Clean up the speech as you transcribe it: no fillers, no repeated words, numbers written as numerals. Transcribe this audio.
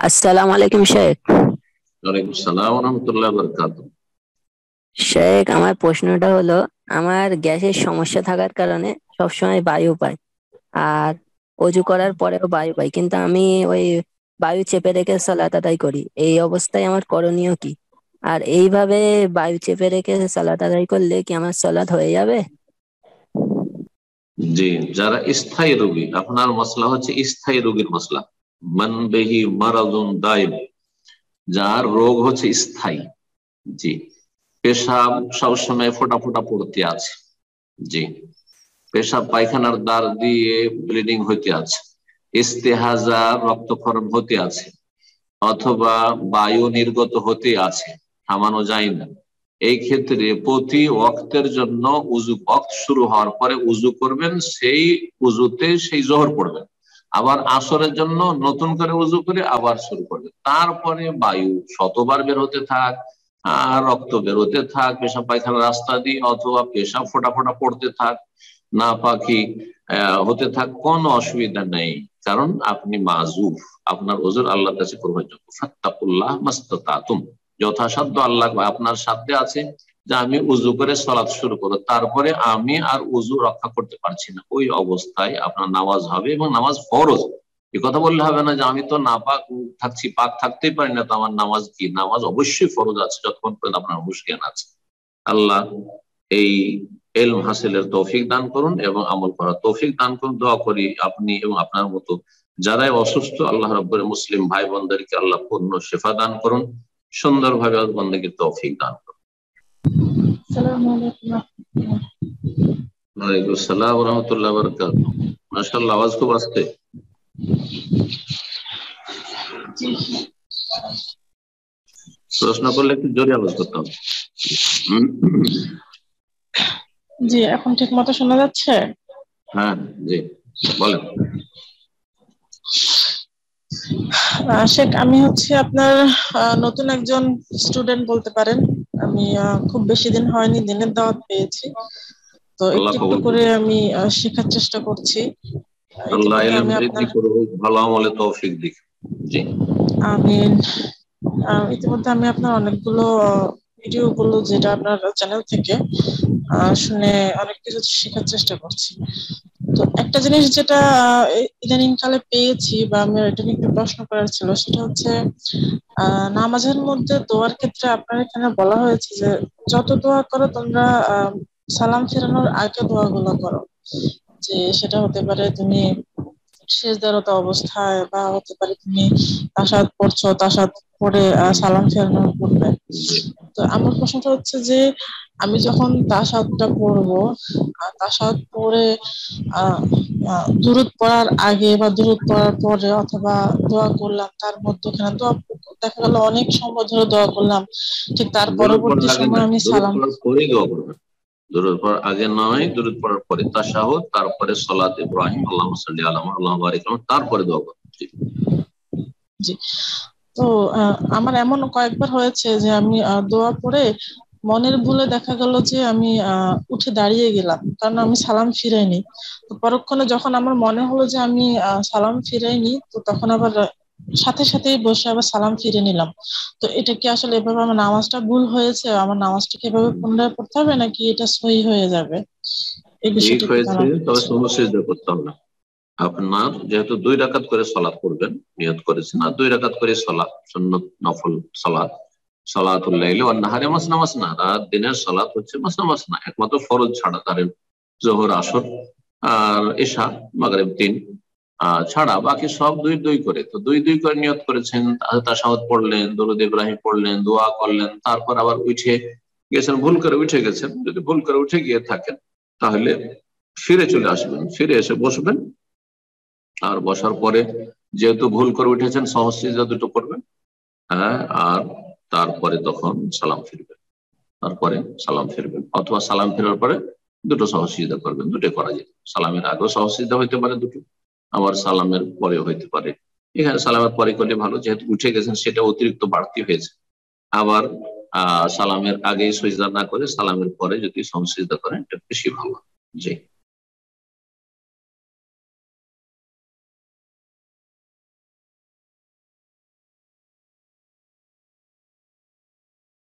আসসালামু আলাইকুম শেখ। ওয়ালাইকুম আসসালাম ওয়া রাহমাতুল্লাহি ওয়া বারাকাতুহু। শেখ, আমার প্রশ্নটা হলো, আমার গ্যাসের সমস্যা থাকার কারণে সবসময় বায়ু পাই, আর অজু করার পরেও বায়ু পাই, কিন্তু আমি ওই বায়ু চেপে রেখে সালাত আদায় করি। এই অবস্থায় আমার করণীয় কি? আর এইভাবে বায়ু চেপে রেখে সালাত আদায় করলে কি আমার সালাত হয়ে যাবে? জি, যারা স্থায়ী রোগী, আপনার মসলা হচ্ছে স্থায়ী রোগীর মসলা। মান বিহি মারাদুন দাইম, যার রোগ হচ্ছে স্থায়ী। জি, পেশাব সবসময় ফোঁটা ফোঁটা পড়তে আছে। জি, পেশাব পায়খানার দ্বার দিয়ে ব্লিডিং হইতে আছে, ইস্তেহাজা রক্তক্ষরণ হতে আছে, অথবা বায়ু নির্গত হতে আছে, থামানো যায় না। এই ক্ষেত্রে প্রতি ওয়াক্তের জন্য উজু, ওয়াক্ত শুরু হওয়ার পরে উজু করবেন, সেই উজুতে সেই জোহর পড়বেন। আবার আসরের জন্য নতুন করে উজু করে আবার শুরু করবেন। তারপরে বায়ু শতবার বের হতে থাক, আর রক্ত বের হতে থাক পেশাব পায়খানার রাস্তা দিয়ে, অথবা পেশাব ফোঁটা ফোঁটা পড়তে থাক, না পাখি হতে থাক, কোনো অসুবিধা নেই। কারণ আপনি মাজুব, আপনার ওজর আল্লাহর কাছে গ্রহণযোগ্য। ফাত্তাকুল্লাহ মাস্তাতাতুম, যথাসাধ্য আল্লাহ আপনার সাথে আছে যে আমি উজু করে সালাত শুরু করব, তারপরে আমি আর উজু রক্ষা করতে পারছি না, ওই অবস্থায় আপনার নামাজ হবে এবং নামাজ ফরজ। এ কথা বললে হবে না যে আমি তো নাপাক থাকছি, পাক থাকতেই পারি না, তো আমার নামাজ কি? নামাজ অবশ্যই ফরজ আছে যতক্ষণ পর্যন্ত আপনার হুঁশ জ্ঞান আছে। আল্লাহ এই এলম হাসিলের তৌফিক দান করুন এবং আমল করার তৌফিক দান করুন। দোয়া করি আপনি এবং আপনার মতো যারাই অসুস্থ, আল্লাহ রাব্বুল মুসলিম ভাই বোনদেরকে আল্লাহ পূর্ণ শেফা দান করুন, সুন্দরভাবে বন্দেগীর তৌফিক দান করুন। ওয়ালাইকুম আসসালাম ওয়া রাহমাতুল্লাহি ওয়া বারাকাতুহু। মাশাআল্লাহ, আওয়াজ খুব আসছে। প্রশ্ন করলে একটু জোরে আওয়াজ করতে হবে। জি, এখন ঠিক মতো শোনা যাচ্ছে? হ্যাঁ, জি বলেন। শেখ, আমি হচ্ছে আপনার নতুন একজন স্টুডেন্ট বলতে পারেন। আমি খুব বেশি দিন হয়নি দিনের দাওয়াত পেয়েছি, তো আল্লাহ একটু একটু কবুল করে করুন। আমি শেখার চেষ্টা করছি। আল্লাহ ইতিমধ্যে ইলম আমি বৃদ্ধি আপনার করুক, ভালো আমলে তৌফিক দিক। জি, আমি ইতিমধ্যে আমি আপনার অনেকগুলো ভিডিও গুলো যেটা আপনার চ্যানেল থেকে শুনে অনেক কিছু শেখার চেষ্টা করছি। তো একটা জিনিস যেটা ইদানিং কালে পেয়েছি বা আমি এটা নিয়ে একটু প্রশ্ন করার ছিল, সেটা হচ্ছে নামাজের মধ্যে দোয়ার ক্ষেত্রে আপনার এখানে বলা হয়েছে যে যত দোয়া করো তোমরা সালাম ফেরানোর আগে দোয়াগুলো করো। যে সেটা হতে পারে তুমি সেজদারত অবস্থায়, বা হতে পারে তুমি তাশাহুদ পড়ছো, তাশাহুদ পড়ে সালাম ফেরানোর পূর্বে। জি। তো আমার প্রশ্নটা হচ্ছে যে আমি যখন তাশাহুদটা পড়বো, তাশাহুদ পড়ে আহ দুরূদ পড়ার আগে বা দুরূদ পড়ার পরে, অথবা দোয়া করলাম তার মধ্যখানে দোয়া, দেখা গেল অনেক সময় ধরে দোয়া করলাম, ঠিক তার দরুদ পরবর্তী পড়ার আগে সময় নয়, আমি দরুদ সালাম। পড়ার পরেই দোয়া করবেন। দরুদ পড়ার আগে নয়, দরুদ পড়ার পরে তাশাহুদ, তারপরে সালাত ইব্রাহিম আল্লাহুম্মা সাল্লি আলা মুহাম্মাদ আল্লাহুম্মা বারিক আলাইহি, তারপরে দোয়া করবেন। জি। জি। তো আমার এমন কয়েকবার হয়েছে যে আমি দোয়া পড়ে মনের ভুলে দেখা গেল যে আমি উঠে দাঁড়িয়ে গেলাম, কারণ আমি সালাম ফিরাইনি। তো পরক্ষণে যখন আমার মনে হলো যে আমি সালাম ফিরাইনি, তো তখন আবার সাথে সাথেই বসে আবার সালাম ফিরে নিলাম। তো এটা কি আসলে এভাবে আমার নামাজটা ভুল হয়েছে? আমার নামাজটা কি এভাবে পুনরায় পড়তে হবে, নাকি এটা সহি হয়ে যাবে? এই ঠিক বিষয়টা একটু হয়েছে, জানার তবে ছিল। সুন্নত সিজদা করতে হবে। আপনার যেহেতু 2 রাকাত করে সালাত পড়বেন, নিয়ত করেছেন, আর 2 রাকাত করে সালাত সুন্নত নফল সালাত, সালাতুল লাইলি ওয়ান নাহারি মাসনা মাসনা, রাত দিনের সালাত হচ্ছে মাসনা মাসনা, একমাত্র ফরজ ছাড়া, ধরেন জোহর আসর আর এশা মাগরিব 3 ছাড়া বাকি সব দুই দুই করে। তো দুই দুই করে নিয়ত করেছেন, তাশাহুদ পড়লেন, দরুদ ইব্রাহিম পড়লেন, দোয়া করলেন, তারপর আবার উঠে গেছেন, ভুল করে উঠে গেছেন, যদি ভুল করে উঠে গিয়ে থাকেন তাহলে ফিরে চলে আসবেন, ফিরে এসে বসবেন। আর বসার পরে যেহেতু ভুল করে উঠেছেন, সহজ সিজদা দুটো করবেন। হ্যাঁ, আর তারপরে তখন সালাম ফিরবেন, তারপরে সালাম ফিরবেন, অথবা সালাম ফেরার পরে দুটো সহজ সিজদা করবেন। দুটো করা যায়, সালামের আগেও সহজ সিজদা হইতে পারে দুটো, আবার সালামের পরেও হইতে পারে। এখানে সালামের পরে করলে ভালো, যেহেতু উঠে গেছেন সেটা অতিরিক্ত বাড়তি হয়েছে। আবার সালামের আগে সিজদা না করে সালামের পরে যদি সহজ সিজদা করেন এটা বেশি ভালো। জি।